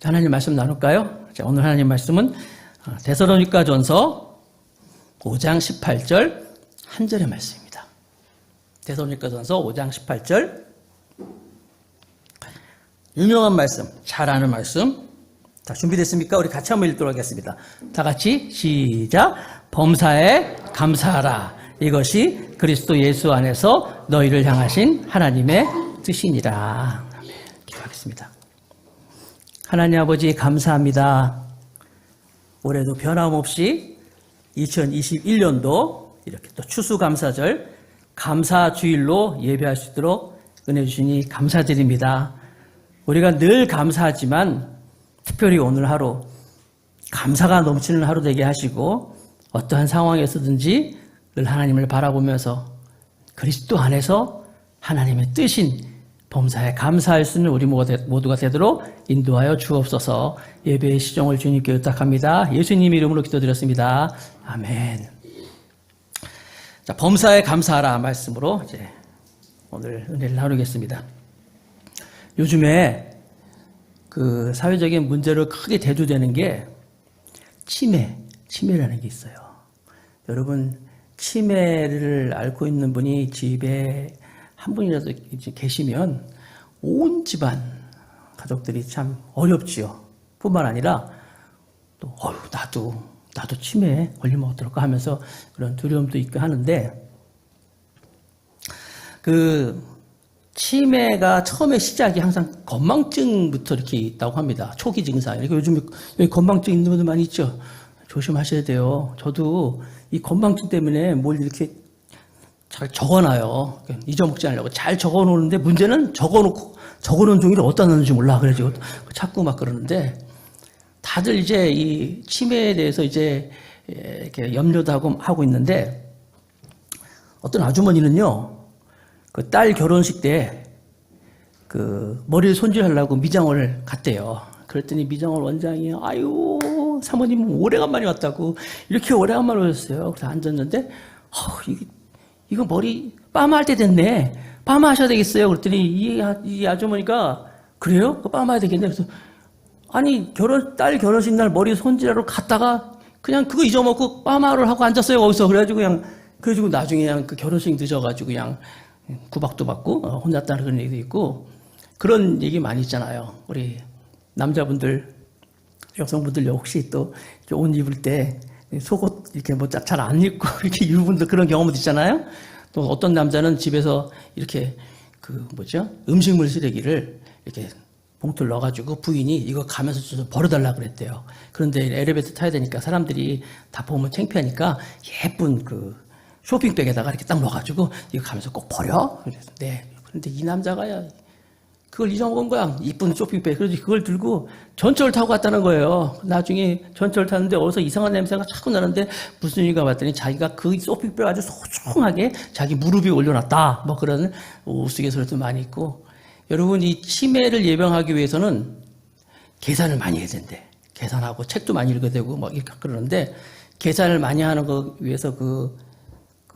하나님 말씀 나눌까요? 자, 오늘 하나님 말씀은 데살로니가전서 5장 18절 한 절의 말씀입니다. 데살로니가전서 5장 18절 유명한 말씀, 잘 아는 말씀. 자, 준비됐습니까? 우리 같이 한번 읽도록 하겠습니다. 다 같이 시작. 범사에 감사하라. 이것이 그리스도 예수 안에서 너희를 향하신 하나님의 뜻이니라. 기도하겠습니다. 하나님 아버지 감사합니다. 올해도 변함없이 2021년도 이렇게 또 추수감사절 감사주일로 예배할 수 있도록 은혜 주시니 감사드립니다. 우리가 늘 감사하지만 특별히 오늘 하루 감사가 넘치는 하루 되게 하시고 어떠한 상황에서든지 늘 하나님을 바라보면서 그리스도 안에서 하나님의 뜻인 범사에 감사할 수 있는 우리 모두가 되도록 인도하여 주옵소서. 예배의 시종을 주님께 의탁합니다. 예수님 이름으로 기도드렸습니다. 아멘. 자, 범사에 감사하라 말씀으로 이제 오늘 은혜를 나누겠습니다. 요즘에 그 사회적인 문제로 크게 대두되는 게 치매라는 게 있어요. 여러분, 치매를 앓고 있는 분이 집에 한 분이라도 계시면 온 집안 가족들이 참 어렵지요. 뿐만 아니라 또 나도 치매에 걸리면 어떨까 하면서 그런 두려움도 있고 하는데, 그 치매가 처음에 시작이 항상 건망증부터 이렇게 있다고 합니다. 초기 증상. 이렇게 요즘 여기 건망증 있는 분들 많이 있죠. 조심하셔야 돼요. 저도 이 건망증 때문에 뭘 이렇게 잘 적어놔요. 잊어먹지 않으려고 잘 적어놓는데 문제는 적어놓은 종이를 어디다 넣는지 몰라. 그래가지고 자꾸 막 그러는데, 다들 이제 이 치매에 대해서 이제 이렇게 염려도 하고 있는데, 어떤 아주머니는요, 그 딸 결혼식 때 그 머리를 손질하려고 미장원을 갔대요. 그랬더니 미장원 원장이 아유 사모님 오래간만에 왔다고, 이렇게 오래간만에 오셨어요. 그래서 앉았는데 이거 머리 파마할 때 됐네. 파마하셔야 되겠어요. 그랬더니 이 아주머니가 그래요? 파마해야 되겠네. 그래서 아니 딸 결혼식 날 머리 손질하러 갔다가 그냥 그거 잊어먹고 파마를 하고 앉았어요 거기서. 그래가지고 나중에 그냥 그 결혼식 늦어가지고 그냥 구박도 받고 혼났다는 그런 얘기도 있고, 그런 얘기 많이 있잖아요. 우리 남자분들, 여성분들 혹시 또 옷 입을 때 속옷 이렇게 뭐 잘 안 입고 이렇게 입은 분들 그런 경험도 있잖아요. 또 어떤 남자는 집에서 이렇게 음식물 쓰레기를 이렇게 봉투를 넣어가지고 부인이 이거 가면서 좀 버려달라 그랬대요. 그런데 엘리베이터 타야 되니까 사람들이 다 보면 창피하니까 예쁜 그 쇼핑백에다가 이렇게 딱 넣어가지고 이거 가면서 꼭 버려? 그래서 네. 그런데 이 남자가 그걸 잊어먹은 거야. 이쁜 쇼핑백. 그래서 그걸 들고 전철을 타고 갔다는 거예요. 나중에 전철을 타는데 어디서 이상한 냄새가 자꾸 나는데 무슨 일인가 봤더니 자기가 그 쇼핑백 아주 소중하게 자기 무릎 위에 올려놨다. 뭐 그런 우스갯소리도 많이 있고. 여러분, 이 치매를 예방하기 위해서는 계산을 많이 해야 된대. 계산하고 책도 많이 읽어야 되고 막 이렇게 그러는데, 계산을 많이 하는 거 위해서 그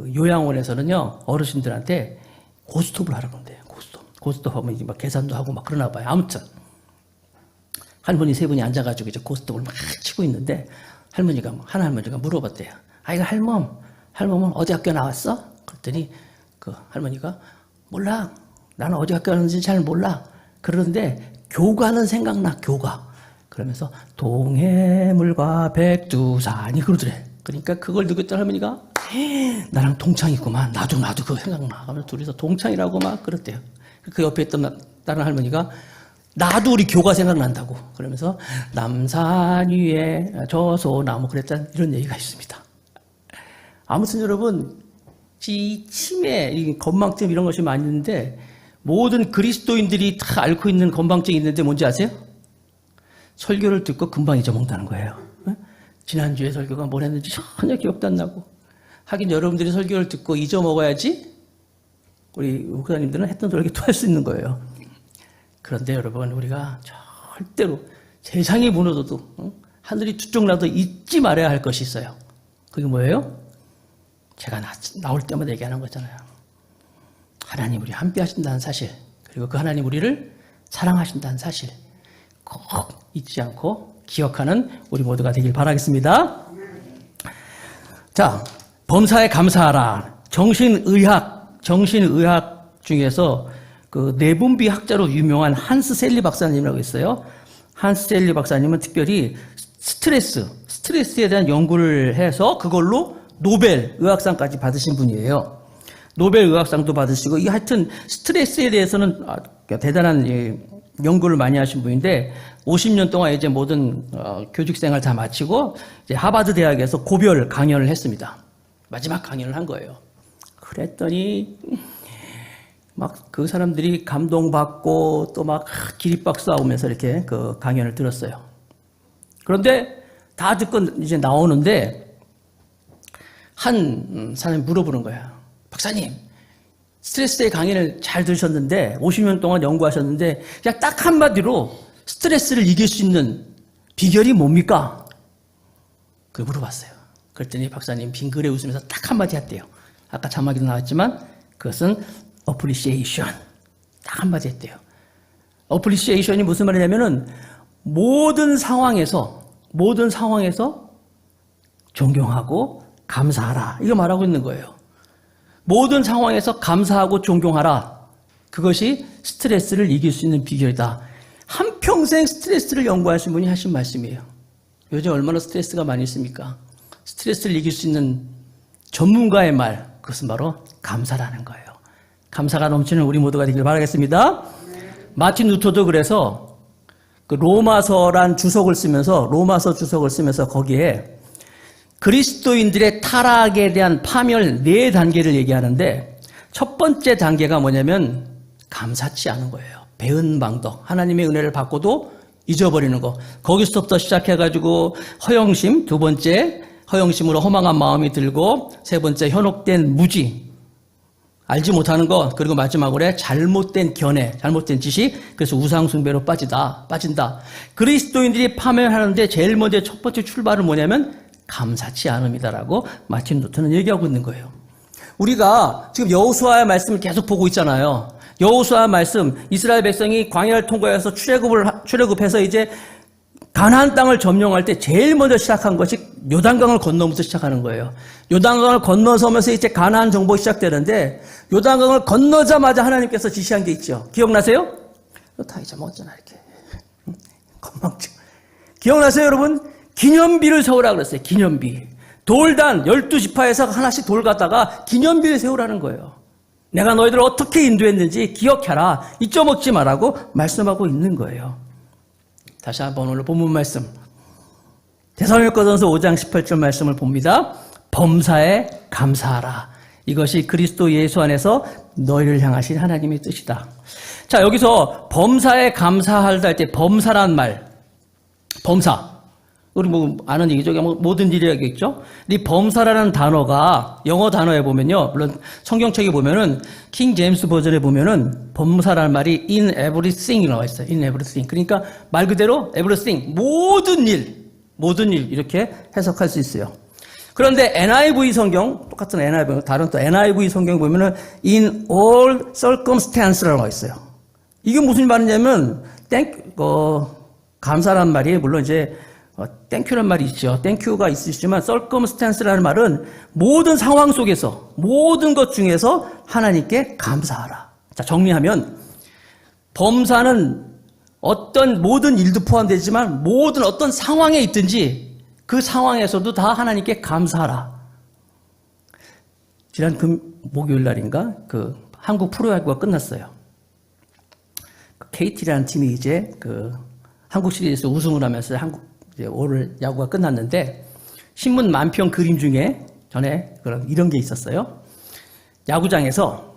요양원에서는요, 어르신들한테 고스톱을 하라고 한대요. 고스톱 하면 이제 막 계산도 하고 막 그러나 봐요. 아무튼 할머니 세 분이 앉아가지고 이제 고스톱을 막 치고 있는데, 한 할머니가 물어봤대요. 아이고 할멈은 어디 학교 나왔어? 그랬더니 그 할머니가 몰라. 나는 어디 학교 나왔는지 잘 몰라. 그러는데 교가는 생각나. 교가. 그러면서 동해물과 백두산이 그러더래. 그러니까 그걸 듣고 있던 할머니가 나랑 동창이구만. 나도 그거 생각나. 하면서 둘이서 동창이라고 막 그랬대요. 그 옆에 있던 다른 할머니가 나도 우리 교가 생각난다고. 그러면서 남산 위에 저소나무 그랬다는 이런 얘기가 있습니다. 아무튼 여러분, 이 치매, 이 건망증 이런 것이 많이 있는데, 모든 그리스도인들이 다 앓고 있는 건망증이 있는데 뭔지 아세요? 설교를 듣고 금방 잊어먹는다는 거예요. 지난주에 설교가 뭘 했는지 전혀 기억도 안 나고. 하긴 여러분들이 설교를 듣고 잊어먹어야지 우리 목사님들은 했던 설교 또 할 수 있는 거예요. 그런데 여러분, 우리가 절대로 세상이 무너져도 하늘이 두쪽 나도 잊지 말아야 할 것이 있어요. 그게 뭐예요? 제가 나올 때마다 얘기하는 거잖아요. 하나님 우리 함께 하신다는 사실, 그리고 그 하나님 우리를 사랑하신다는 사실 꼭 잊지 않고 기억하는 우리 모두가 되길 바라겠습니다. 자, 범사에 감사하라. 정신의학 중에서 그 내분비 학자로 유명한 한스 셀리 박사님이라고 있어요. 한스 셀리 박사님은 특별히 스트레스에 대한 연구를 해서 그걸로 노벨 의학상까지 받으신 분이에요. 노벨 의학상도 받으시고, 이 하여튼 스트레스에 대해서는 대단한 연구를 많이 하신 분인데, 50년 동안 이제 모든 교직 생활 다 마치고 이제 하버드 대학에서 고별 강연을 했습니다. 마지막 강연을 한 거예요. 그랬더니 막 그 사람들이 감동받고 또 막 기립박수 하면서 이렇게 그 강연을 들었어요. 그런데 다 듣고 이제 나오는데 한 사람이 물어보는 거야. 박사님, 스트레스의 강연을 잘 들으셨는데 50년 동안 연구하셨는데 그냥 딱 한마디로 스트레스를 이길 수 있는 비결이 뭡니까? 그걸 물어봤어요. 그랬더니 박사님 빙그레 웃으면서 딱 한마디 했대요. 아까 자막에도 나왔지만 그것은 appreciation. 딱 한마디 했대요. appreciation이 무슨 말이냐면은 모든 상황에서 존경하고 감사하라. 이거 말하고 있는 거예요. 모든 상황에서 감사하고 존경하라. 그것이 스트레스를 이길 수 있는 비결이다. 한평생 스트레스를 연구하신 분이 하신 말씀이에요. 요즘 얼마나 스트레스가 많이 있습니까? 스트레스를 이길 수 있는 전문가의 말, 그것은 바로 감사라는 거예요. 감사가 넘치는 우리 모두가 되길 바라겠습니다. 마틴 루터도 그래서 그 로마서 주석을 쓰면서 거기에 그리스도인들의 타락에 대한 파멸 4단계를 얘기하는데, 첫 번째 단계가 뭐냐면 감사치 않은 거예요. 배은 방덕, 하나님의 은혜를 받고도 잊어버리는 거. 거기서부터 시작해가지고 허영심, 두 번째 허영심으로 허망한 마음이 들고, 세 번째 현혹된 무지, 알지 못하는 것, 그리고 마지막으로 잘못된 견해, 잘못된 지식, 그래서 우상숭배로 빠진다. 그리스도인들이 파멸하는데 제일 먼저 첫 번째 출발은 뭐냐면 감사치 않음이다라고 마틴 루터는 얘기하고 있는 거예요. 우리가 지금 여호수아의 말씀을 계속 보고 있잖아요. 여호수아 말씀, 이스라엘 백성이 광야를 통과해서 출애굽해서 이제 가나안 땅을 점령할 때 제일 먼저 시작한 것이 요단강을 건너면서 시작하는 거예요. 요단강을 건너서면서 이제 가나안 정복이 시작되는데, 요단강을 건너자마자 하나님께서 지시한 게 있죠. 기억나세요? 다 잊어먹었잖아, 이렇게. 건망증. 기억나세요, 여러분? 기념비를 세우라 그랬어요. 기념비. 돌단 12지파에서 하나씩 돌 갖다가 기념비를 세우라는 거예요. 내가 너희들을 어떻게 인도했는지 기억해라. 잊어먹지 말라고 말씀하고 있는 거예요. 다시 한번 오늘 본문 말씀. 데살로니가전서 5장 18절 말씀을 봅니다. 범사에 감사하라. 이것이 그리스도 예수 안에서 너희를 향하신 하나님의 뜻이다. 자, 여기서 범사에 감사하다 할 때 범사란 말. 범사. 우리 뭐 아는 얘기죠. 모든 일이라겠죠. 이 범사라는 단어가 영어 단어에 보면요, 물론 성경책에 보면은 킹 제임스 버전에 보면은 범사라는 말이 in everything 나와 있어요. in everything. 그러니까 말 그대로 everything, 모든 일 이렇게 해석할 수 있어요. 그런데 NIV 성경, 똑같은 NIV, 다른 또 NIV 성경 보면은 in all circumstance라고 나와 있어요. 이게 무슨 말이냐면 감사란 말이 물론 이제 땡큐란 말이 있죠. 땡큐가 있으시지만 circumstance라는 말은 모든 상황 속에서, 모든 것 중에서 하나님께 감사하라. 자, 정리하면 범사는 어떤 모든 일도 포함되지만 모든 어떤 상황에 있든지 그 상황에서도 다 하나님께 감사하라. 지난 목요일 날인가 그 한국 프로야구가 끝났어요. KT라는 팀이 이제 그 한국 시리즈에서 우승을 하면서 이제 올 야구가 끝났는데, 신문 만평 그림 중에 전에 이런 게 있었어요. 야구장에서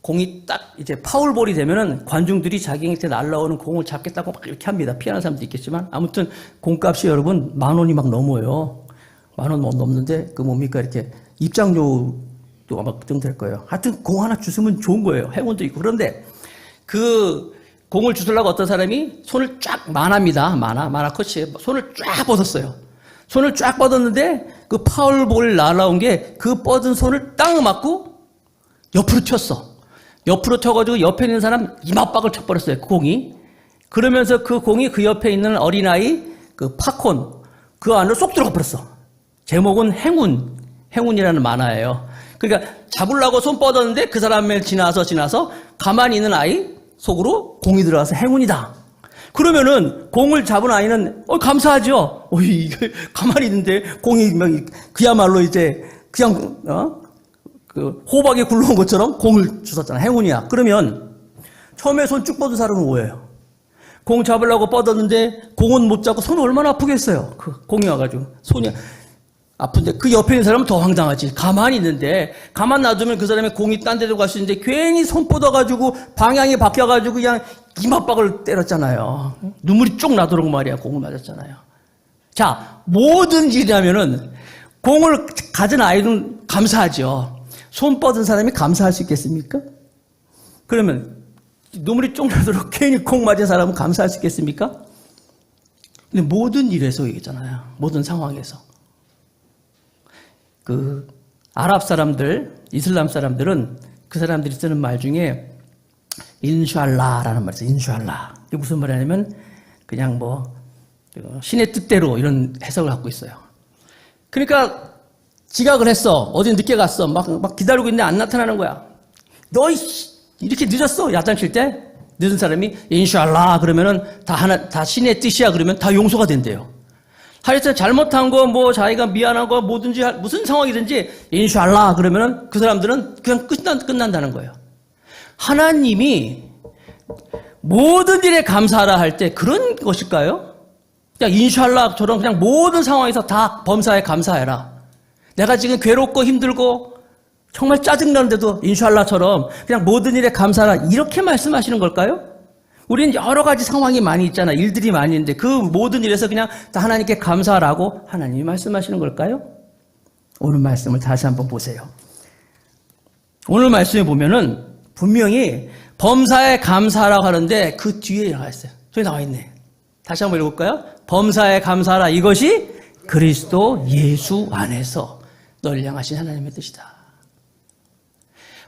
공이 딱 이제 파울볼이 되면은 관중들이 자기한테 날라오는 공을 잡겠다고 막 이렇게 합니다. 피하는 사람도 있겠지만, 아무튼 공값이 여러분 10,000원이 막 넘어요. 10,000원 넘는데 그 뭡니까, 이렇게 입장료도 아마 그 정도 될 거예요. 하여튼 공 하나 주시면 좋은 거예요. 행운도 있고. 그런데 그 공을 주술라고 어떤 사람이 손을 쫙 만화 코치에 손을 쫙 뻗었어요. 손을 쫙 뻗었는데 그 파울볼 날아온 게 그 뻗은 손을 딱 맞고 옆으로 튀었어. 옆으로 튀어가지고 옆에 있는 사람 이마박을 쳐버렸어요. 그 공이. 그러면서 그 공이 그 옆에 있는 어린아이, 그 팝콘, 그 안으로 쏙 들어가 버렸어. 제목은 행운이라는 만화예요. 그러니까 잡으려고 손 뻗었는데 그 사람을 지나서 가만히 있는 아이 속으로 공이 들어가서 행운이다. 그러면은 공을 잡은 아이는 감사하죠. 이게 가만히 있는데 공이 그야말로 이제 그냥 그 호박에 굴러온 것처럼 공을 주웠잖아. 행운이야. 그러면 처음에 손 쭉 뻗은 사람은 뭐예요? 공 잡으려고 뻗었는데 공은 못 잡고 손이 얼마나 아프겠어요. 그 공이 와가지고 손이 아픈데 그 옆에 있는 사람은 더 황당하지. 가만히 있는데 가만 놔두면 그 사람의 공이 딴 데로 갈 수 있는데 괜히 손 뻗어가지고 방향이 바뀌어가지고 그냥 이맛박을 때렸잖아요. 눈물이 쭉 나도록 말이야. 공을 맞았잖아요. 자, 모든 일이라면은 공을 가진 아이는 감사하죠. 손 뻗은 사람이 감사할 수 있겠습니까? 그러면 눈물이 쭉 나도록 괜히 공 맞은 사람은 감사할 수 있겠습니까? 근데 모든 일에서 얘기잖아요. 모든 상황에서. 그 아랍 사람들, 이슬람 사람들은 그 사람들이 쓰는 말 중에 인샬라라는 말이 있어요. 인샬라. 이게 무슨 말이냐면 그냥 신의 뜻대로 이런 해석을 갖고 있어요. 그러니까 지각을 했어. 어디 늦게 갔어. 막 기다리고 있는데 안 나타나는 거야. 너 이렇게 늦었어. 야단 칠 때 늦은 사람이 인샬라 그러면은 다 신의 뜻이야 그러면 다 용서가 된대요. 하여튼 잘못한 거 자기가 미안한 거 뭐든지 무슨 상황이든지 인샬라 그러면은 그 사람들은 그냥 끝난다는 거예요. 하나님이 모든 일에 감사하라 할 때 그런 것일까요? 그냥 인샬라처럼 그냥 모든 상황에서 다 범사에 감사해라. 내가 지금 괴롭고 힘들고 정말 짜증나는데도 인샬라처럼 그냥 모든 일에 감사하라 이렇게 말씀하시는 걸까요? 우리는 여러 가지 상황이 많이 있잖아. 일들이 많이 있는데 그 모든 일에서 그냥 다 하나님께 감사하라고 하나님이 말씀하시는 걸까요? 오늘 말씀을 다시 한번 보세요. 오늘 말씀에 보면은 분명히 범사에 감사하라고 하는데 그 뒤에 나와 있어요. 저기 나와 있네. 다시 한번 읽어볼까요? 범사에 감사하라. 이것이 그리스도 예수 안에서 너를 향하신 하나님의 뜻이다.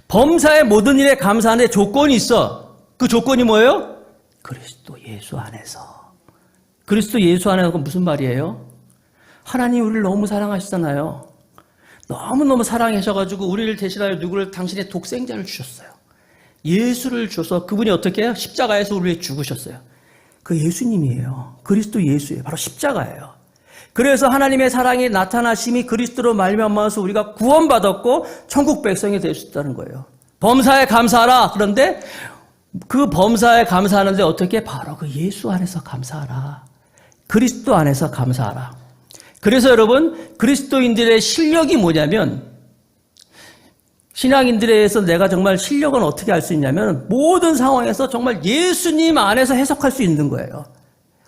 범사의 모든 일에 감사하는데 조건이 있어. 그 조건이 뭐예요? 그리스도 예수 안에서. 그리스도 예수 안에서 무슨 말이에요? 하나님 우리를 너무 사랑하시잖아요. 너무너무 사랑하셔가지고 우리를 대신하여 누구를 당신의 독생자를 주셨어요. 예수를 줘서 그분이 어떻게 해요? 십자가에서 우리를 위해 죽으셨어요. 그 예수님이에요. 그리스도 예수예요. 바로 십자가예요. 그래서 하나님의 사랑이 나타나심이 그리스도로 말미암아서 우리가 구원받았고 천국 백성이 될 수 있다는 거예요. 범사에 감사하라. 그런데 그 범사에 감사하는데 어떻게? 바로 그 예수 안에서 감사하라. 그리스도 안에서 감사하라. 그래서 여러분 그리스도인들의 실력이 뭐냐면 신앙인들에 의해서 내가 정말 실력은 어떻게 알 수 있냐면 모든 상황에서 정말 예수님 안에서 해석할 수 있는 거예요.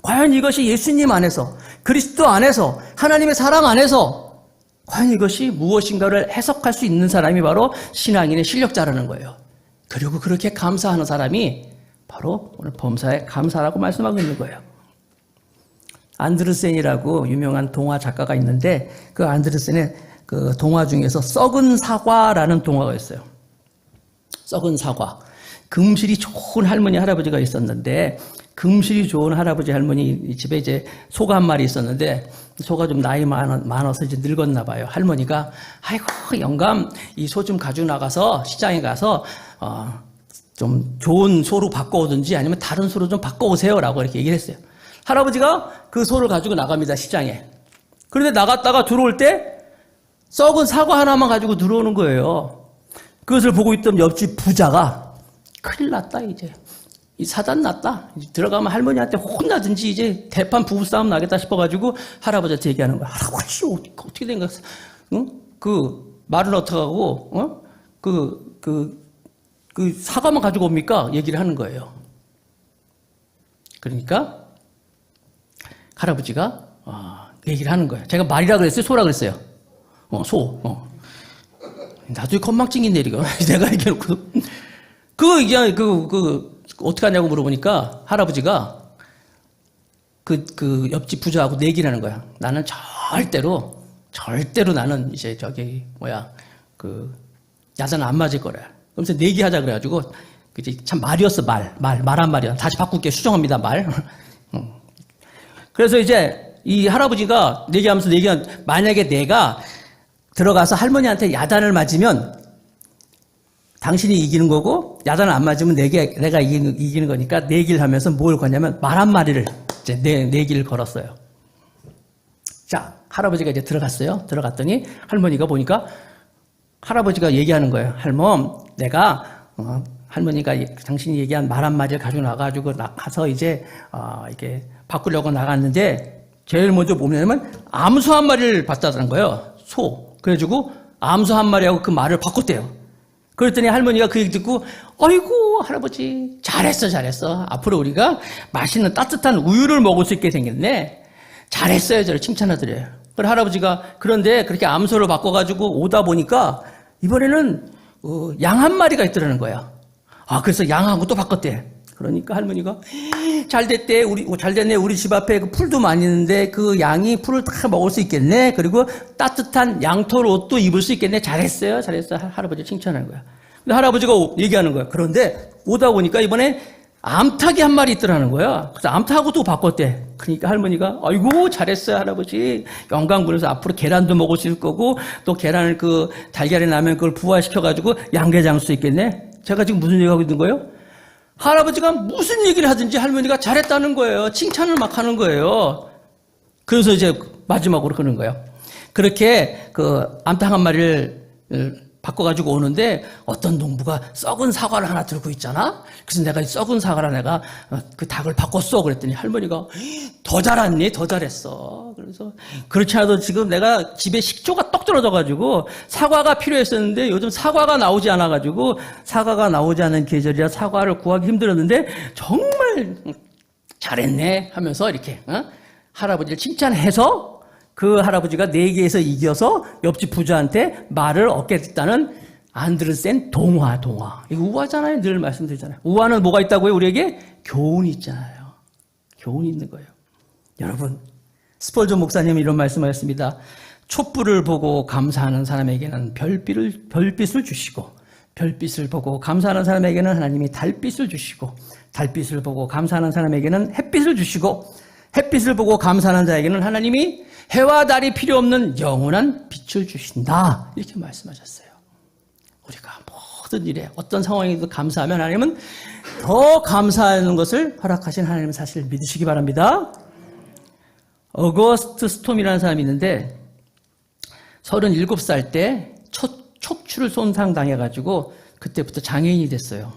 과연 이것이 예수님 안에서 그리스도 안에서 하나님의 사랑 안에서 과연 이것이 무엇인가를 해석할 수 있는 사람이 바로 신앙인의 실력자라는 거예요. 그리고 그렇게 감사하는 사람이 바로 오늘 범사에 감사라고 말씀하고 있는 거예요. 안드르센이라고 유명한 동화 작가가 있는데 그 안드르센의 그 동화 중에서 썩은 사과라는 동화가 있어요. 썩은 사과. 금실이 좋은 할머니 할아버지가 있었는데 금실이 좋은 할아버지 할머니 집에 이제 소가 한 마리 있었는데 소가 좀 나이 많아서 이제 늙었나 봐요. 할머니가 아이고 영감 이 소 좀 가지고 나가서 시장에 가서 좀 좋은 소로 바꿔오든지 아니면 다른 소로 좀 바꿔오세요라고 이렇게 얘기를 했어요. 할아버지가 그 소를 가지고 나갑니다. 시장에. 그런데 나갔다가 들어올 때 썩은 사과 하나만 가지고 들어오는 거예요. 그것을 보고 있던 옆집 부자가 큰일 났다 이제. 이 사단 났다. 들어가면 할머니한테 혼나든지 이제 대판 부부싸움 나겠다 싶어가지고 할아버지한테 얘기하는 거야. 할아버지 어떻게 된 거야? 응? 그 말은 어떻게 하고 그 사과만 가지고 옵니까? 얘기를 하는 거예요. 그러니까 할아버지가 얘기를 하는 거예요. 제가 말이라 그랬어요? 소라 그랬어요? 소. 나도 건망증인데 이거 내가 얘기해놓고 어떻게 하냐고 물어보니까 할아버지가 그 옆집 부자하고 내기를 하는 거야. 나는 절대로 나는 이제 야단 안 맞을 거래. 그러면서 내기하자 그래가지고 그치? 참 말이었어, 말 한 말이야. 다시 바꿀게. 수정합니다, 말. 그래서 이제 이 할아버지가 내기하면서 만약에 내가 들어가서 할머니한테 야단을 맞으면 당신이 이기는 거고, 야단을 안 맞으면 내가 이기는 거니까 내기를 하면서 뭘 거냐면 말 한 마리를 이제 내기를 걸었어요. 자, 할아버지가 이제 들어갔어요. 들어갔더니 할머니가 보니까 할아버지가 얘기하는 거예요. 할멈, 내가 할머니가 당신이 얘기한 말 한 마리를 가지고 나가지고 가서 이제 이렇게 바꾸려고 나갔는데 제일 먼저 뭐냐면 암소 한 마리를 봤다는 거예요. 소. 그래가지고 암소 한 마리하고 그 말을 바꿨대요. 그랬더니 할머니가 그 얘기 듣고 아이고 할아버지 잘했어. 앞으로 우리가 맛있는 따뜻한 우유를 먹을 수 있게 생겼네. 잘했어요. 저를 칭찬하더래요. 그래 할아버지가 그런데 그렇게 암소를 바꿔가지고 오다 보니까 이번에는 양 한 마리가 있더라는 거야. 그래서 양하고 또 바꿨대. 그러니까 할머니가 잘됐네. 우리 집 앞에 그 풀도 많이 있는데 그 양이 풀을 다 먹을 수 있겠네. 그리고 따뜻한 양털 옷도 입을 수 있겠네. 잘했어요. 할아버지 칭찬하는 거야. 근데 할아버지가 얘기하는 거야. 그런데 오다 보니까 이번에 암탉이 한 마리 있더라는 거야. 그래서 암탉하고 또 바꿨대. 그러니까 할머니가 아이고 잘했어요 할아버지. 영광 부려서 앞으로 계란도 먹을 수 있을 거고 또 계란을 그 달걀에 나면 그걸 부화시켜가지고 양계장 수 있겠네. 제가 지금 무슨 얘기하고 있는 거예요? 할아버지가 무슨 얘기를 하든지 할머니가 잘했다는 거예요. 칭찬을 막 하는 거예요. 그래서 이제 마지막으로 그러는 거예요. 그렇게 그 암탉 한 마리를 바꿔가지고 오는데 어떤 농부가 썩은 사과를 하나 들고 있잖아. 그래서 내가 이 썩은 사과를 내가 그 닭을 바꿨어. 그랬더니 할머니가 더 잘했니? 더 잘했어. 그래서 그렇지 않아도 지금 내가 집에 식초가 떡 떨어져가지고 사과가 필요했었는데 요즘 사과가 나오지 않아가지고 사과가 나오지 않은 계절이라 사과를 구하기 힘들었는데 정말 잘했네 하면서 이렇게 할아버지를 칭찬해서 그 할아버지가 내기에서 이겨서 옆집 부자한테 말을 얻게 됐다는 안 들은 센 동화. 이거 우화잖아요. 늘 말씀드리잖아요. 우화는 뭐가 있다고요? 우리에게 교훈이 있잖아요. 교훈이 있는 거예요. 여러분, 스펄전 목사님이 이런 말씀하셨습니다. 촛불을 보고 감사하는 사람에게는 별빛을 주시고 별빛을 보고 감사하는 사람에게는 하나님이 달빛을 주시고 달빛을 보고 감사하는 사람에게는 햇빛을 주시고 햇빛을 보고 감사하는 자에게는 하나님이 해와 달이 필요 없는 영원한 빛을 주신다. 이렇게 말씀하셨어요. 우리가 모든 일에 어떤 상황에도 감사하면 하나님은 더 감사하는 것을 허락하신 하나님의 사실을 믿으시기 바랍니다. 어거스트 스톰이라는 사람이 있는데 37살 때 척추를 손상당해가지고 그때부터 장애인이 됐어요.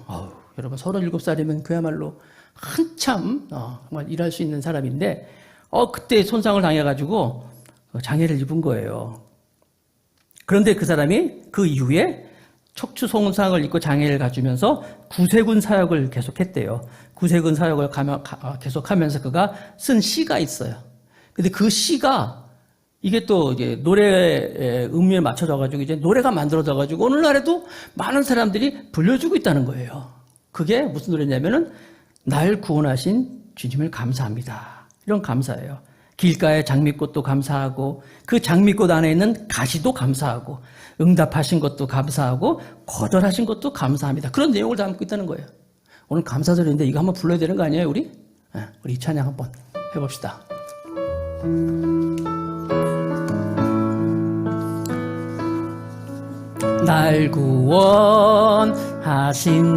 여러분 37살이면 그야말로 한참 정말 일할 수 있는 사람인데 그때 손상을 당해가지고 장애를 입은 거예요. 그런데 그 사람이 그 이후에 척추 손상을 입고 장애를 가지면서 구세군 사역을 계속했대요. 구세군 사역을 계속하면서 그가 쓴 시가 있어요. 근데 그 시가 이게 또 이제 노래의 음미에 맞춰져가지고 이제 노래가 만들어져가지고 오늘날에도 많은 사람들이 불려주고 있다는 거예요. 그게 무슨 노래냐면은 날 구원하신 주님을 감사합니다. 이런 감사예요. 길가의 장미꽃도 감사하고 그 장미꽃 안에 있는 가시도 감사하고 응답하신 것도 감사하고 거절하신 것도 감사합니다. 그런 내용을 담고 있다는 거예요. 오늘 감사절인데 이거 한번 불러야 되는 거 아니에요, 우리? 우리 이 찬양 한번 해봅시다. 날 구원하신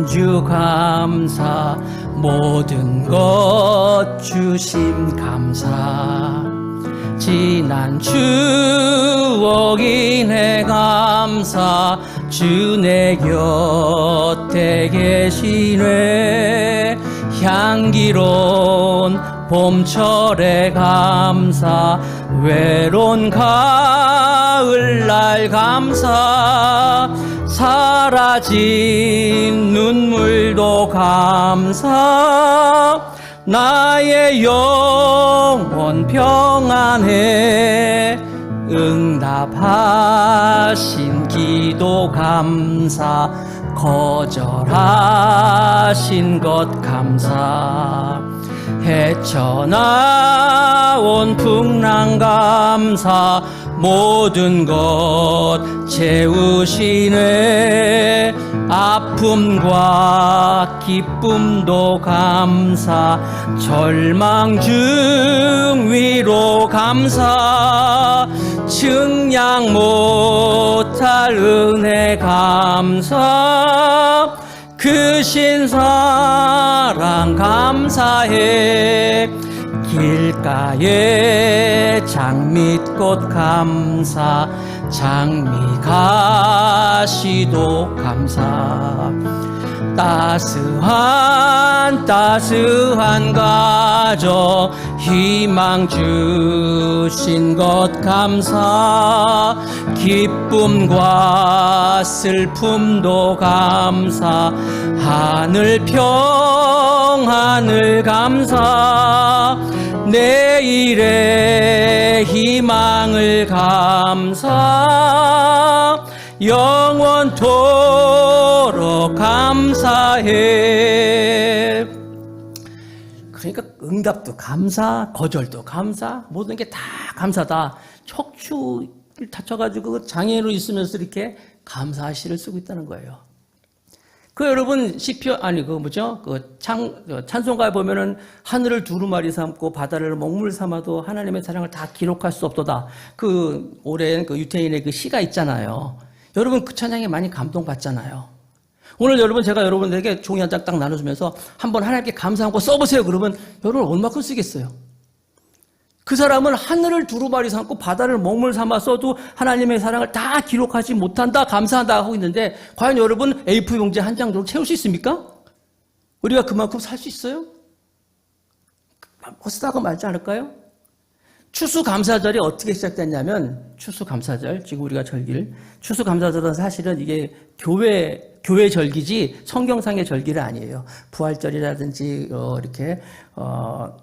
주 감사 모든 것 주심 감사 지난 추억이 내 감사 주 내 곁에 계시네 향기로운 봄철의 감사 외로운 가을날 감사 사라진 눈물도 감사 나의 영혼 평안해 응답하신 기도 감사 거절하신 것 감사 헤쳐나온 풍랑 감사 모든 것 채우시네 아픔과 기쁨도 감사, 절망 중 위로 감사, 증량 못할 은혜 감사, 크신 사랑 감사해. 길가에 장밋꽃 감사, 장미 가시도 감사, 따스한 가정 희망 주신 것 감사, 기쁨과 슬픔도 감사, 하늘 평안을 감사, 내일의 희망을 감사, 영원토록 감사해. 그러니까 응답도 감사, 거절도 감사, 모든 게 다 감사다. 척추를 다쳐가지고 장애인으로 있으면서 이렇게 감사 시를 쓰고 있다는 거예요. 여러분 시편 찬송가에 보면은 하늘을 두루마리 삼고 바다를 먹물 삼아도 하나님의 사랑을 다 기록할 수 없도다. 오랜 유태인의 그 시가 있잖아요. 여러분 그 찬양에 많이 감동받잖아요. 오늘 여러분 제가 여러분들에게 종이 한 장 딱 나눠주면서 한번 하나님께 감사한 거 써보세요. 그러면 여러분 얼마큼 쓰겠어요? 그 사람은 하늘을 두루마리 삼고 바다를 먹물 삼아 써도 하나님의 사랑을 다 기록하지 못한다, 감사한다 하고 있는데 과연 여러분 A4 용지 한 장 정도 채울 수 있습니까? 우리가 그만큼 살 수 있어요? 쓰다가 말지 않을까요? 추수감사절이 어떻게 시작됐냐면 추수감사절, 지금 우리가 추수감사절은 사실은 이게 교회 절기지 성경상의 절기는 아니에요. 부활절이라든지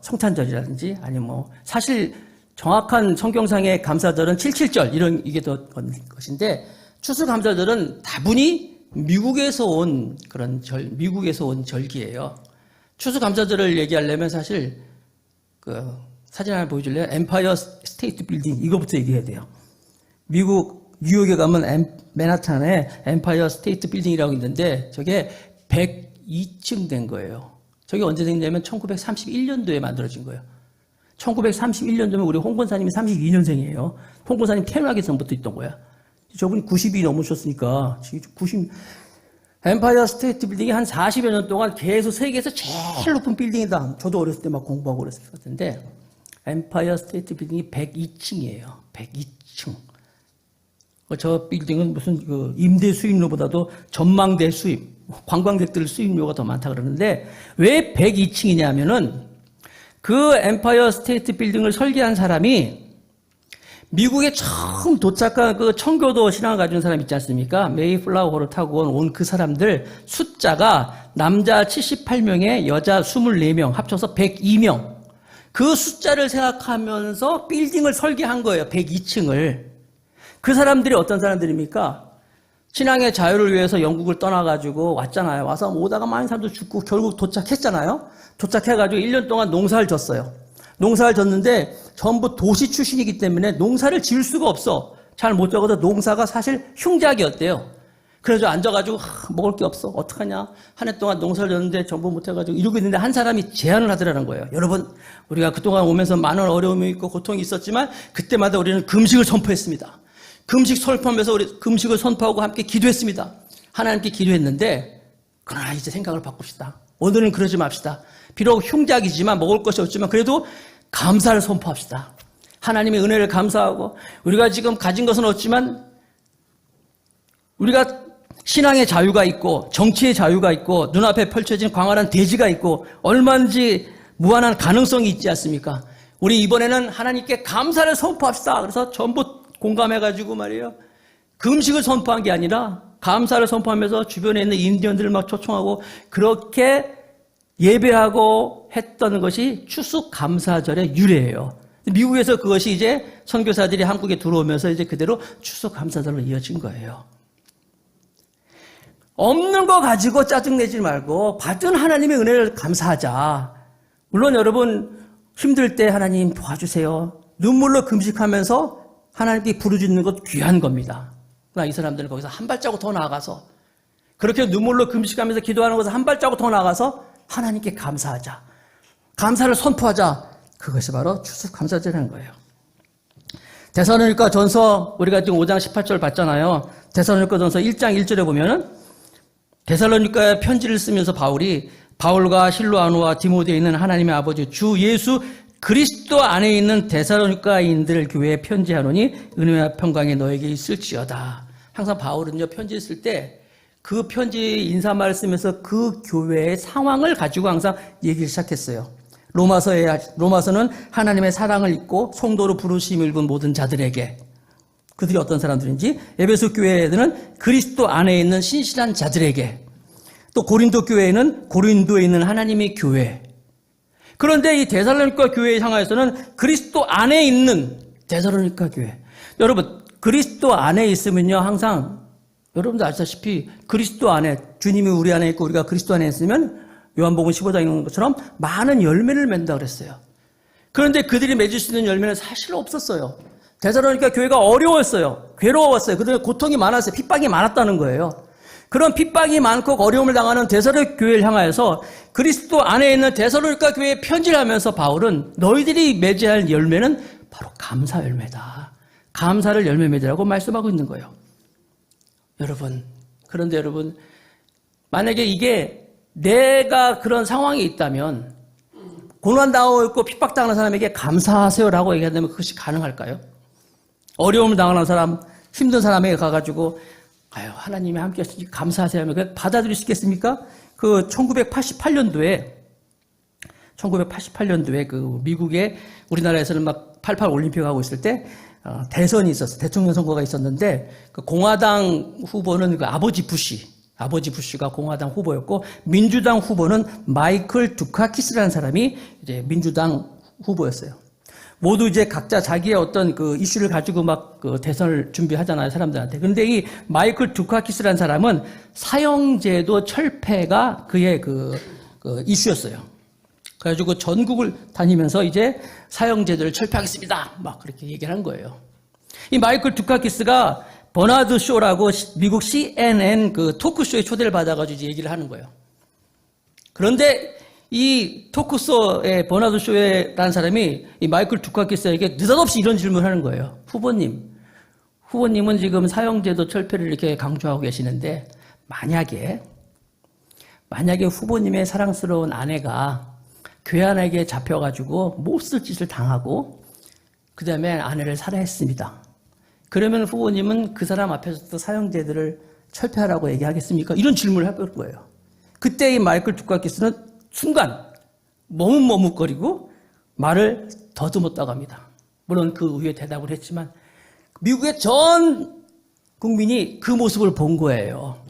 성탄절이라든지 아니면 사실 정확한 성경상의 감사절은 7.7절 이게 더 것인데, 추수감사절은 다분히 미국에서 온 절기예요. 추수감사절을 얘기하려면 사실 사진 하나 보여줄래요? 엠파이어 스테이트 빌딩, 이거부터 얘기해야 돼요. 미국 뉴욕에 가면 맨하탄에 엠파이어 스테이트 빌딩이라고 있는데 저게 102층 된 거예요. 저게 언제 생겼냐면 1931년도에 만들어진 거예요. 1931년도면 우리 홍 권사님이 32년생이에요. 홍 권사님 태어나기 전부터 있던 거야. 저분이 90이 넘으셨으니까 엠파이어 스테이트 빌딩이 한 40여 년 동안 계속 세계에서 제일 높은 빌딩이다. 저도 어렸을 때 막 공부하고 그랬을 텐데 엠파이어 스테이트 빌딩이 102층이에요. 102층. 저 빌딩은 무슨 임대 수입료보다도 전망대 수입, 관광객들 수입료가 더 많다 그러는데 왜 102층이냐면은 그 엠파이어 스테이트 빌딩을 설계한 사람이 미국에 처음 도착한 청교도 신앙을 가진 사람 있지 않습니까? 메이플라워를 타고 온 그 사람들 숫자가 남자 78명에 여자 24명 합쳐서 102명. 그 숫자를 생각하면서 빌딩을 설계한 거예요. 102층을. 그 사람들이 어떤 사람들입니까? 신앙의 자유를 위해서 영국을 떠나가지고 왔잖아요. 와서 오다가 많은 사람도 죽고 결국 도착했잖아요. 도착해가지고 1년 동안 농사를 졌어요. 농사를 졌는데 전부 도시 출신이기 때문에 농사를 지을 수가 없어. 잘 못 적어서 농사가 사실 흉작이었대요. 그래서 앉아가지고 먹을 게 없어. 어떡하냐. 한 해 동안 농사를 졌는데 전부 못해가지고 이러고 있는데 한 사람이 제안을 하더라는 거예요. 여러분, 우리가 그동안 오면서 많은 어려움이 있고 고통이 있었지만 그때마다 우리는 금식을 선포했습니다. 금식 선포하면서 우리 금식을 선포하고 함께 기도했습니다. 하나님께 기도했는데 그러나 이제 생각을 바꿉시다. 오늘은 그러지 맙시다. 비록 흉작이지만 먹을 것이 없지만 그래도 감사를 선포합시다. 하나님의 은혜를 감사하고 우리가 지금 가진 것은 없지만 우리가 신앙의 자유가 있고 정치의 자유가 있고 눈앞에 펼쳐진 광활한 대지가 있고 얼마든지 무한한 가능성이 있지 않습니까? 우리 이번에는 하나님께 감사를 선포합시다. 그래서 전부 공감해가지고 말이에요. 금식을 선포한 게 아니라 감사를 선포하면서 주변에 있는 인디언들을 막 초청하고 그렇게 예배하고 했던 것이 추수감사절의 유래예요. 미국에서 그것이 이제 선교사들이 한국에 들어오면서 이제 그대로 추수감사절로 이어진 거예요. 없는 거 가지고 짜증내지 말고 받은 하나님의 은혜를 감사하자. 물론 여러분 힘들 때 하나님 도와주세요. 눈물로 금식하면서 하나님께 부르짖는 것 귀한 겁니다. 그러나 이 사람들은 거기서 한 발자국 더 나아가서 그렇게 눈물로 금식하면서 기도하는 것을 한 발자국 더 나가서 하나님께 감사하자. 감사를 선포하자. 그것이 바로 추수감사절이라는 거예요. 데살로니가 전서 우리가 지금 5장 18절 봤잖아요. 데살로니가 전서 1장 1절에 보면은 데살로니가에 편지를 쓰면서 바울이 바울과 실로아노와 디모데에 있는 하나님의 아버지 주 예수 그리스도 안에 있는 데살로니가인들 교회에 편지하노니 은혜와 평강이 너에게 있을지어다. 항상 바울은요 편지를 쓸 때 그 편지 인사말을 쓰면서 그 교회의 상황을 가지고 항상 얘기를 시작했어요. 로마서는 하나님의 사랑을 입고 성도로 부르심을 입은 모든 자들에게, 그들이 어떤 사람들인지, 에베소 교회에는 그리스도 안에 있는 신실한 자들에게, 또 고린도 교회에는 고린도에 있는 하나님의 교회. 그런데 이 데살로니가 교회에 향하여서는 그리스도 안에 있는 데살로니가 교회. 여러분, 그리스도 안에 있으면요 항상 여러분도 아시다시피 그리스도 안에, 주님이 우리 안에 있고 우리가 그리스도 안에 있으면 요한복음 15장에 있는 것처럼 많은 열매를 맺는다고 그랬어요. 그런데 그들이 맺을 수 있는 열매는 사실 없었어요. 데살로니가 교회가 어려웠어요. 괴로웠어요. 그들의 고통이 많았어요. 핍박이 많았다는 거예요. 그런 핍박이 많고 어려움을 당하는 데살로니가 교회를 향하여서 그리스도 안에 있는 데살로니가 교회에 편지를 하면서 바울은 너희들이 맺어야 할 열매는 바로 감사 열매다. 감사를 열매 맺으라고 말씀하고 있는 거예요. 그런데 여러분, 만약에 이게 내가 그런 상황에 있다면, 고난당하고 있고 핍박당하는 사람에게 감사하세요라고 얘기한다면 그것이 가능할까요? 어려움을 당하는 사람, 힘든 사람에게 가가지고 아유 하나님이 함께 하시니 감사하세요 하면 그걸 받아들일 수 있겠습니까? 그 1988년도에 그 미국에, 우리나라에서는 막 88 올림픽 하고 있을 때 대선이 있었어요. 대통령 선거가 있었는데 그 공화당 후보는 그 아버지 부시가 공화당 후보였고, 민주당 후보는 마이클 두카키스라는 사람이 이제 민주당 후보였어요. 모두 이제 각자 자기의 어떤 그 이슈를 가지고 막 그 대선을 준비하잖아요, 사람들한테. 그런데 이 마이클 두카키스라는 사람은 사형제도 철폐가 그의 그 이슈였어요. 그래가지고 전국을 다니면서 이제 사형제도를 철폐하겠습니다, 막 그렇게 얘기를 한 거예요. 이 마이클 두카키스가 버나드 쇼라고 미국 CNN 그 토크쇼에 초대를 받아가지고 이제 얘기를 하는 거예요. 그런데 이 토크쇼의 버나드 쇼라는 사람이 이 마이클 두카키스에게 느닷없이 이런 질문을 하는 거예요. 후보님은 지금 사형제도 철폐를 이렇게 강조하고 계시는데 만약에 후보님의 사랑스러운 아내가 괴한에게 잡혀가지고 못쓸 짓을 당하고 그 다음에 아내를 살해했습니다. 그러면 후보님은 그 사람 앞에서도 사형제들을 철폐하라고 얘기하겠습니까? 이런 질문을 해볼 거예요. 그때 이 마이클 두카키스는 순간 머뭇머뭇거리고 말을 더듬었다고 합니다. 물론 그 후에 대답을 했지만 미국의 전 국민이 그 모습을 본 거예요.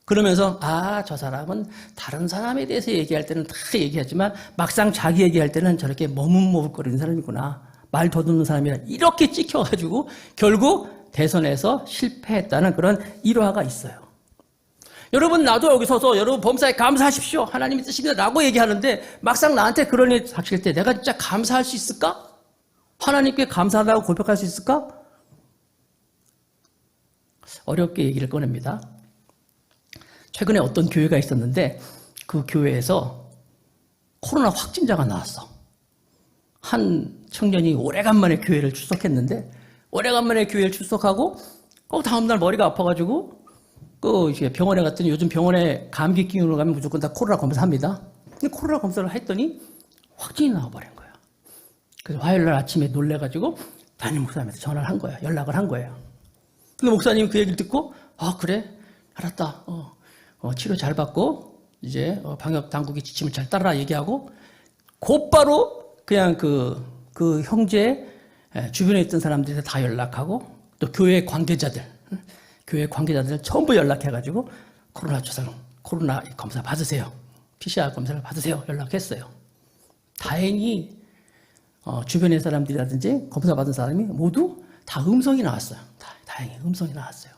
그러면서 저 사람은 다른 사람에 대해서 얘기할 때는 다 얘기하지만 막상 자기 얘기할 때는 저렇게 머뭇머뭇거리는 사람이구나, 말 더듬는 사람이라, 이렇게 찍혀가지고 결국 대선에서 실패했다는 그런 일화가 있어요. 여러분, 나도 여기 서서 여러분 범사에 감사하십시오, 하나님의 뜻입니다 라고 얘기하는데 막상 나한테 그런 일 닥칠 때 내가 진짜 감사할 수 있을까? 하나님께 감사하다고 고백할 수 있을까? 어렵게 얘기를 꺼냅니다. 최근에 어떤 교회가 있었는데 그 교회에서 코로나 확진자가 나왔어. 한 청년이 오래간만에 교회를 출석했는데, 오래간만에 교회를 출석하고 다음날 머리가 아파가지고 이제 병원에 갔더니, 요즘 병원에 감기 기운으로 가면 무조건 다 코로나 검사합니다. 근데 코로나 검사를 했더니 확진이 나와버린 거예요. 그래서 화요일날 아침에 놀래가지고 담임 목사님한테 전화를 한 거예요. 연락을 한 거예요. 근데 목사님이 그 얘기를 듣고 그래, 알았다, 치료 잘 받고 이제 방역 당국의 지침을 잘 따르라 얘기하고, 곧바로 그냥 그 형제 주변에 있던 사람들한테 다 연락하고, 또 교회 관계자들 전부 연락해가지고 코로나 검사 받으세요, PCR 검사를 받으세요 연락했어요. 다행히 주변의 사람들이라든지 검사 받은 사람이 모두 다 음성이 나왔어요. 다행히 음성이 나왔어요.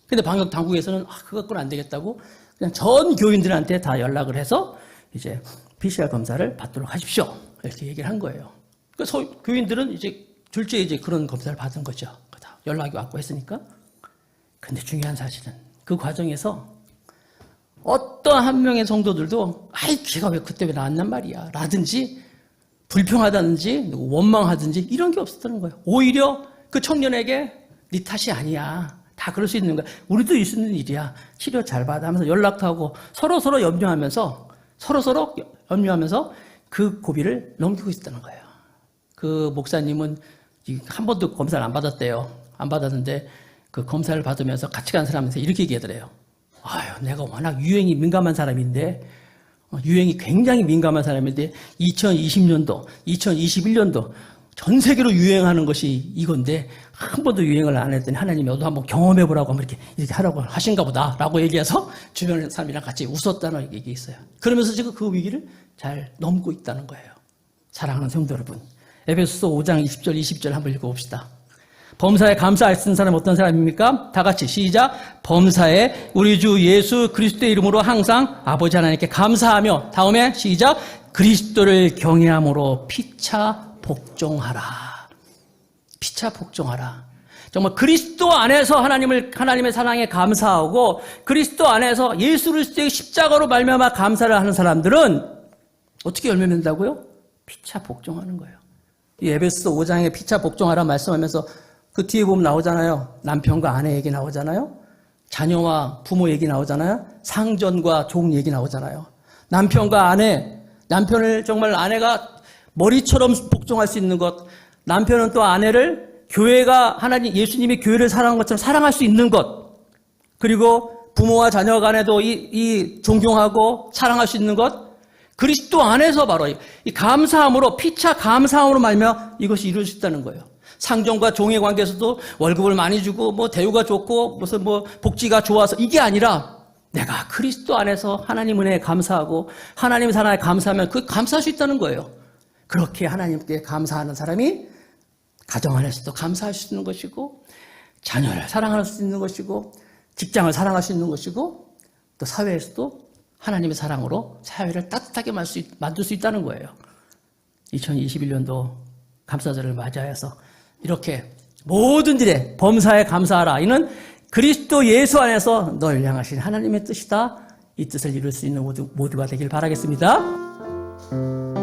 근데 방역 당국에서는 그거 갖고는 안 되겠다고 그냥 전 교인들한테 다 연락을 해서 이제 PCR 검사를 받도록 하십시오, 이렇게 얘기를 한 거예요. 그래서 교인들은 이제 둘째 이제 그런 검사를 받은 거죠. 연락이 왔고 했으니까. 근데 중요한 사실은 그 과정에서 어떤 한 명의 성도들도 아이 걔가 왜 그때 왜 나왔냔 말이야 라든지 불평하다든지 원망하든지 이런 게 없었다는 거예요. 오히려 그 청년에게 네 탓이 아니야. 다 그럴 수 있는 거야. 우리도 있는 일이야. 치료 잘 받아 하면서 연락도 하고 서로서로 염려하면서 그 고비를 넘기고 있었다는 거예요. 그 목사님은 한 번도 검사를 안 받았대요. 안 받았는데 그 검사를 받으면서 같이 간 사람한테 이렇게 얘기하더래요. 아유, 내가 워낙 유행이 민감한 사람인데, 유행이 굉장히 민감한 사람인데, 2020년도, 2021년도 전 세계로 유행하는 것이 이건데, 한 번도 유행을 안 했더니 하나님이 너도 한번 경험해보라고 하면 이렇게 하라고 하신가 보다. 라고 얘기해서 주변 사람이랑 같이 웃었다는 얘기 있어요. 그러면서 지금 그 위기를 잘 넘고 있다는 거예요. 사랑하는 성도 여러분. 에베소서 5장 20절 한번 읽어봅시다. 범사에 감사할 수 있는 사람은 어떤 사람입니까? 다 같이 시작. 범사에 우리 주 예수 그리스도의 이름으로 항상 아버지 하나님께 감사하며, 다음에 시작. 그리스도를 경외함으로 피차 복종하라. 피차 복종하라. 정말 그리스도 안에서 하나님의 사랑에 감사하고 그리스도 안에서 예수 그리스도의 십자가로 말미암아 감사를 하는 사람들은 어떻게 열매 맺는다고요? 피차 복종하는 거예요. 이 에베소서 5장에 피차 복종하라 말씀하면서 그 뒤에 보면 나오잖아요. 남편과 아내 얘기 나오잖아요. 자녀와 부모 얘기 나오잖아요. 상전과 종 얘기 나오잖아요. 남편과 아내, 남편을 정말 아내가 머리처럼 복종할 수 있는 것, 남편은 또 아내를 교회가 예수님이 교회를 사랑한 것처럼 사랑할 수 있는 것, 그리고 부모와 자녀 간에도 이 존경하고 사랑할 수 있는 것, 그리스도 안에서 바로 이 감사함으로, 피차 감사함으로 말며 이것이 이룰 수 있다는 거예요. 상종과 종의 관계에서도 월급을 많이 주고 대우가 좋고 무슨 복지가 좋아서 이게 아니라 내가 그리스도 안에서 하나님 은혜에 감사하고 하나님 사랑에 감사하면 그 감사할 수 있다는 거예요. 그렇게 하나님께 감사하는 사람이 가정 안에서도 감사할 수 있는 것이고, 자녀를 사랑할 수 있는 것이고, 직장을 사랑할 수 있는 것이고, 또 사회에서도 하나님의 사랑으로 사회를 따뜻하게 만들 수 있다는 거예요. 2021년도 감사절을 맞이해서 이렇게 모든 일에 범사에 감사하라. 이는 그리스도 예수 안에서 널 향하신 하나님의 뜻이다. 이 뜻을 이룰 수 있는 모두가 되길 바라겠습니다.